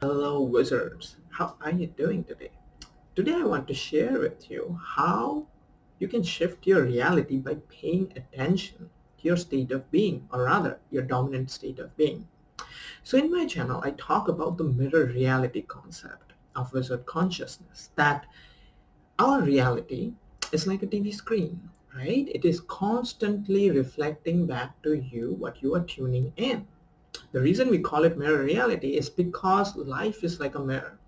Hello, wizards. How are you doing today? Today, I want to share with you how you can shift your reality by paying attention to your state of being, or rather, your dominant state of being. So, in my channel, I talk about the mirror reality concept of wizard consciousness, that our reality is like a TV screen, right? It is constantly reflecting back to you what you are tuning in. The reason we call it mirror reality is because life is like a mirror.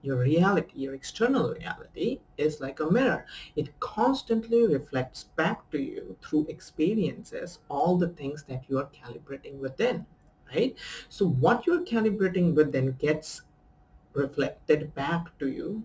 Your reality, your external reality is like a mirror. It constantly reflects back to you through experiences, all the things that you are calibrating within, right? So what you're calibrating within gets reflected back to you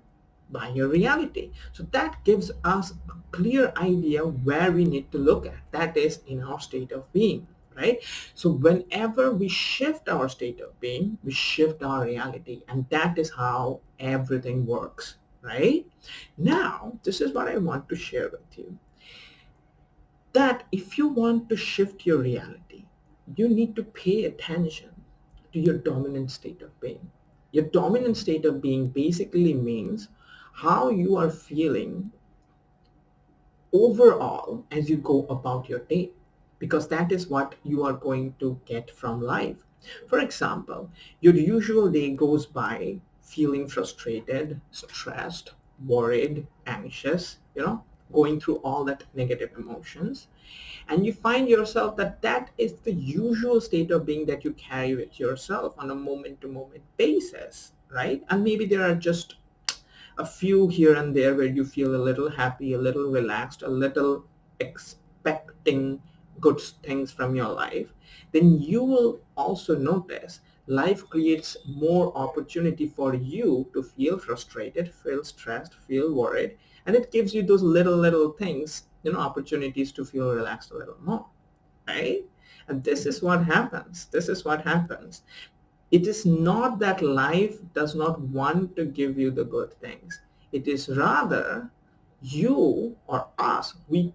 by your reality. So that gives us a clear idea where we need to look at. That is in our state of being, right? So whenever we shift our state of being, we shift our reality, and that is how everything works, right? Now, this is what I want to share with you, that if you want to shift your reality, you need to pay attention to your dominant state of being. Your dominant state of being basically means how you are feeling overall as you go about your day, because that is what you are going to get from life. For example, your usual day goes by feeling frustrated, stressed, worried, anxious, going through all that negative emotions, and you find yourself that that is the usual state of being that you carry with yourself on a moment to moment basis, right? And maybe there are just a few here and there where you feel a little happy, a little relaxed, a little expecting good things from your life. Then you will also notice life creates more opportunity for you to feel frustrated, feel stressed, feel worried, and it gives you those little things, opportunities to feel relaxed a little more, right? And this is what happens. This is what happens. It is not that life does not want to give you the good things. It is rather you or us, we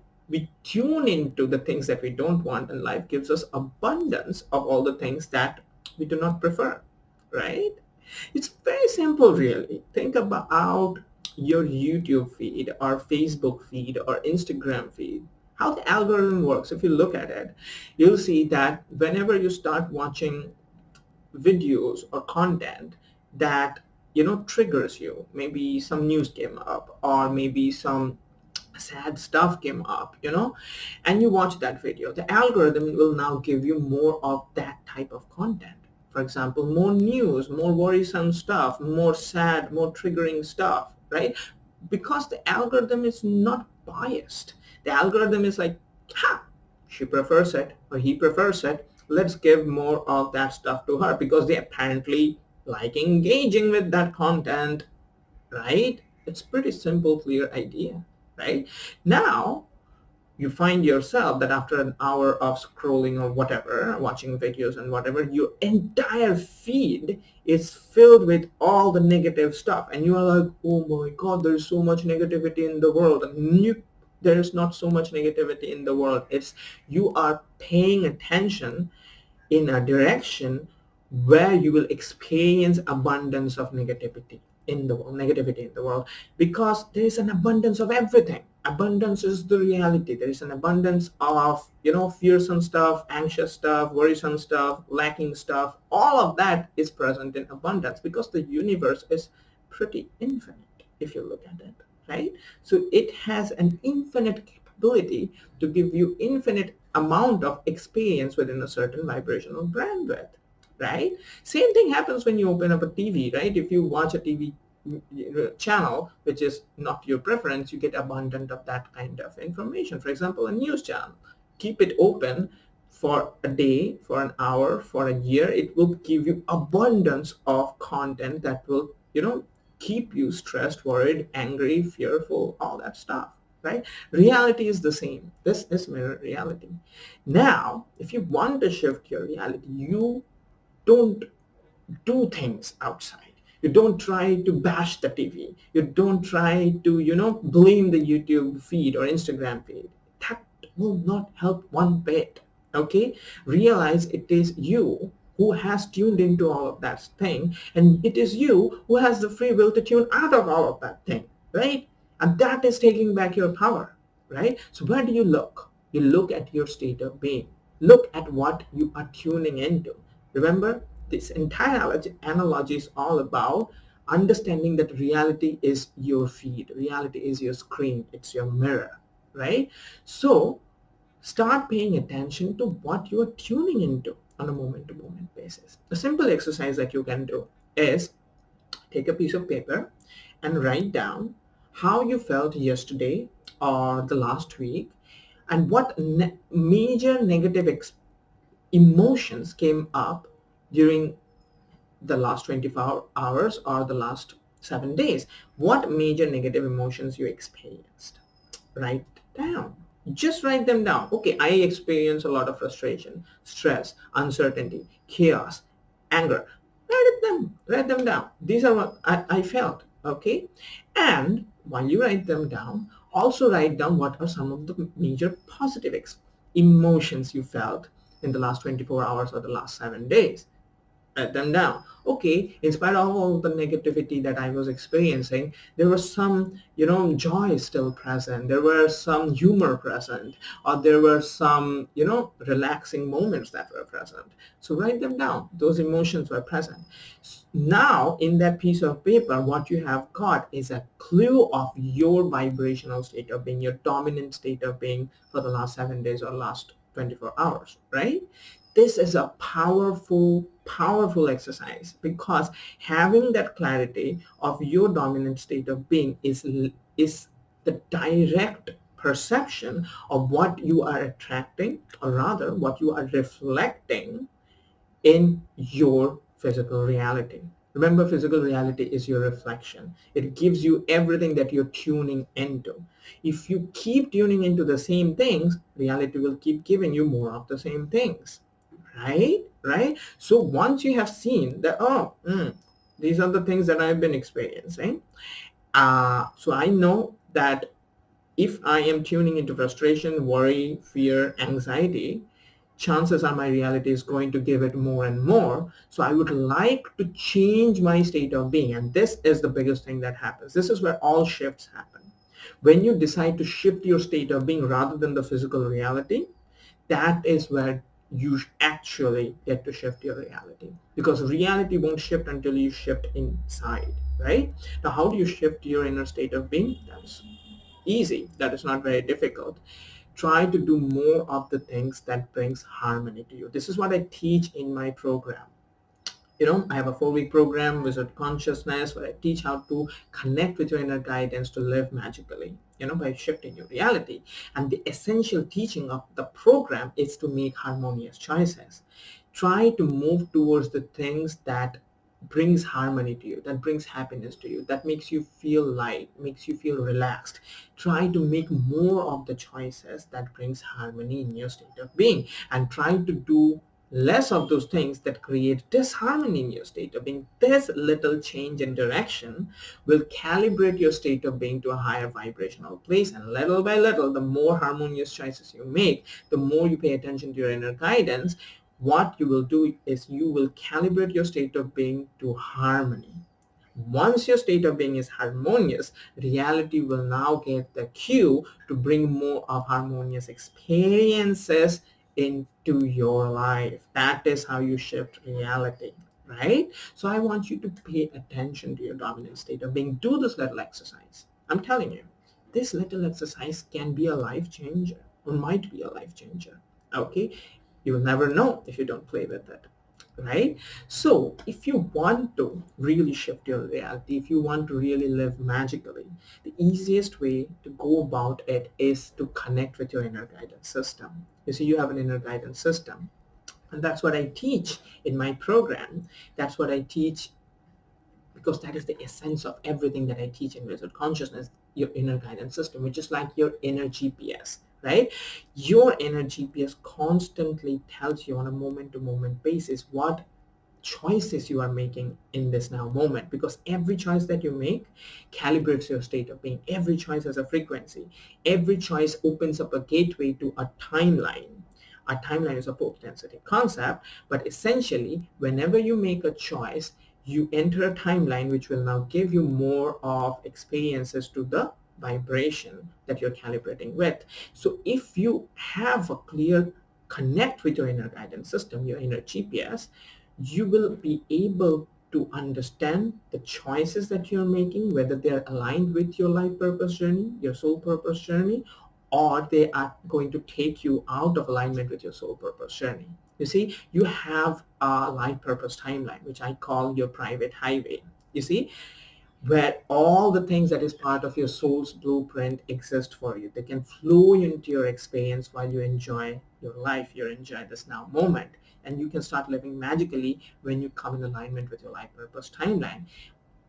tune into the things that we don't want, and life gives us abundance of all the things that we do not prefer, right? It's very simple, really. Think about your YouTube feed or Facebook feed or Instagram feed. How the algorithm works, if you look at it, you'll see that whenever you start watching videos or content that triggers you, maybe some news came up or maybe some sad stuff came up, and you watch that video, the algorithm will now give you more of that type of content. For example, more news, more worrisome stuff, more sad, more triggering stuff, right? Because the algorithm is not biased. The algorithm is like, ha, she prefers it or he prefers it, let's give more of that stuff to her because they apparently like engaging with that content, right? It's pretty simple, clear idea, right? Now, you find yourself that after an hour of scrolling or whatever, watching videos and whatever, your entire feed is filled with all the negative stuff. And you are like, oh my God, there's so much negativity in the world. And there's not so much negativity in the world. It's you are paying attention in a direction where you will experience abundance of negativity in the world, because there is an abundance of everything. Abundance is the reality. There is an abundance of fearsome stuff, anxious stuff, worrisome stuff, lacking stuff. All of that is present in abundance because the universe is pretty infinite if you look at it, right? So it has an infinite capability to give you infinite amount of experience within a certain vibrational bandwidth, right? Same thing happens when you open up a TV, right? If you watch a TV channel which is not your preference, you get abundant of that kind of information. For example, a news channel, keep it open for a day, for an hour, for a year, it will give you abundance of content that will keep you stressed, worried, angry, fearful, all that stuff, right? Reality is the same. This is mirror reality. Now, if you want to shift your reality, you don't do things outside. You don't try to bash the TV. You don't try to, blame the YouTube feed or Instagram feed. That will not help one bit. Okay? Realize it is you who has tuned into all of that thing, and it is you who has the free will to tune out of all of that thing, right? And that is taking back your power, right? So where do you look? You look at your state of being. Look at what you are tuning into. Remember, this entire analogy is all about understanding that reality is your feed. Reality is your screen. It's your mirror, right? So start paying attention to what you are tuning into on a moment-to-moment basis. A simple exercise that you can do is take a piece of paper and write down how you felt yesterday or the last week, and what major negative emotions came up during the last 24 hours or the last 7 days. What major negative emotions you experienced? Write down. Just write them down. Okay, I experience a lot of frustration, stress, uncertainty, chaos, anger. Write them down. These are what I felt. Okay, and while you write them down, also write down what are some of the major positive emotions you felt in the last 24 hours or the last 7 days. Write them down. Okay, in spite of all the negativity that I was experiencing, there was some, joy still present. There were some humor present, or there were some, relaxing moments that were present. So write them down. Those emotions were present. Now, in that piece of paper, what you have got is a clue of your vibrational state of being, your dominant state of being for the last 7 days or last 24 hours, right? This is a powerful exercise, because having that clarity of your dominant state of being is the direct perception of what you are attracting, or rather what you are reflecting in your physical reality. Remember, physical reality is your reflection. It gives you everything that you're tuning into. If you keep tuning into the same things, reality will keep giving you more of the same things. Right? So once you have seen that, these are the things that I've been experiencing. So I know that if I am tuning into frustration, worry, fear, anxiety, chances are my reality is going to give it more and more. So I would like to change my state of being. And this is the biggest thing that happens. This is where all shifts happen. When you decide to shift your state of being rather than the physical reality, that is where you actually get to shift your reality, because reality won't shift until you shift inside, right? Now, how do you shift your inner state of being? That's easy. That is not very difficult. Try to do more of the things that brings harmony to you. This is what I teach in my program. I have a 4-week program, Wizard Consciousness, where I teach how to connect with your inner guidance to live magically, by shifting your reality. And the essential teaching of the program is to make harmonious choices. Try to move towards the things that brings harmony to you, that brings happiness to you, that makes you feel light, makes you feel relaxed. Try to make more of the choices that brings harmony in your state of being, and try to do less of those things that create disharmony in your state of being. This little change in direction will calibrate your state of being to a higher vibrational place, and little by little, the more harmonious choices you make, the more you pay attention to your inner guidance, what you will do is you will calibrate your state of being to harmony. Once your state of being is harmonious, reality will now get the cue to bring more of harmonious experiences into your life. That is how you shift reality, right? So I want you to pay attention to your dominant state of being. Do this little exercise. I'm telling you, this little exercise can be a life changer, or might be a life changer. Okay? You will never know if you don't play with it, right? So if you want to really shift your reality, if you want to really live magically, the easiest way to go about it is to connect with your inner guidance system. You see, you have an inner guidance system, and that's what I teach in my program. That's what I teach, because that is the essence of everything that I teach in Wizard Consciousness, your inner guidance system, which is like your inner GPS, right? Your inner GPS constantly tells you on a moment-to-moment basis what choices you are making in this now moment, because every choice that you make calibrates your state of being. Every choice has a frequency. Every choice opens up a gateway to a timeline, A timeline is a post-sensitive concept, but essentially, whenever you make a choice, you enter a timeline which will now give you more of experiences to the vibration that you're calibrating with. So if you have a clear connect with your inner guidance system, your inner GPS, you will be able to understand the choices that you're making, whether they're aligned with your life purpose journey, your soul purpose journey, or they are going to take you out of alignment with your soul purpose journey. You see, you have a life purpose timeline, which I call your private highway. You see, where all the things that is part of your soul's blueprint exist for you. They can flow into your experience while you enjoy your life, you enjoy this now moment. And you can start living magically when you come in alignment with your life purpose timeline.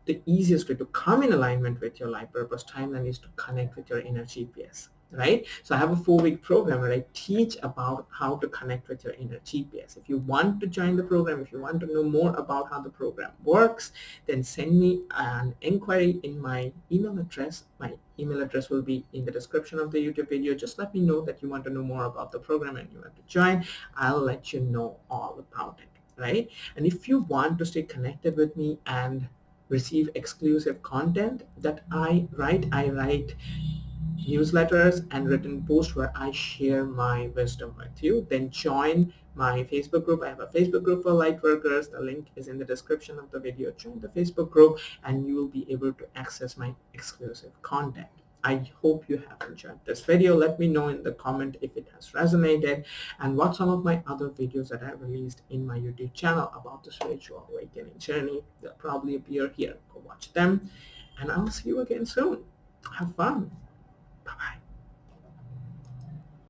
The easiest way to come in alignment with your life purpose timeline is to connect with your inner GPS, right? So I have a 4-week program where I teach about how to connect with your inner GPS. If you want to join the program, if you want to know more about how the program works, then send me an inquiry in my email address. My email address will be in the description of the YouTube video. Just let me know that you want to know more about the program and you want to join. I'll let you know all about it, right? And if you want to stay connected with me and receive exclusive content that I write newsletters and written posts where I share my wisdom with you. Then join my Facebook group. I have a Facebook group for light workers. The link is in the description of the video. Join the Facebook group and you will be able to access my exclusive content. I hope you have enjoyed this video. Let me know in the comment if it has resonated and what some of my other videos that I released in my YouTube channel about the spiritual awakening journey. They'll probably appear here. Go watch them and I'll see you again soon. Have fun. Bye-bye.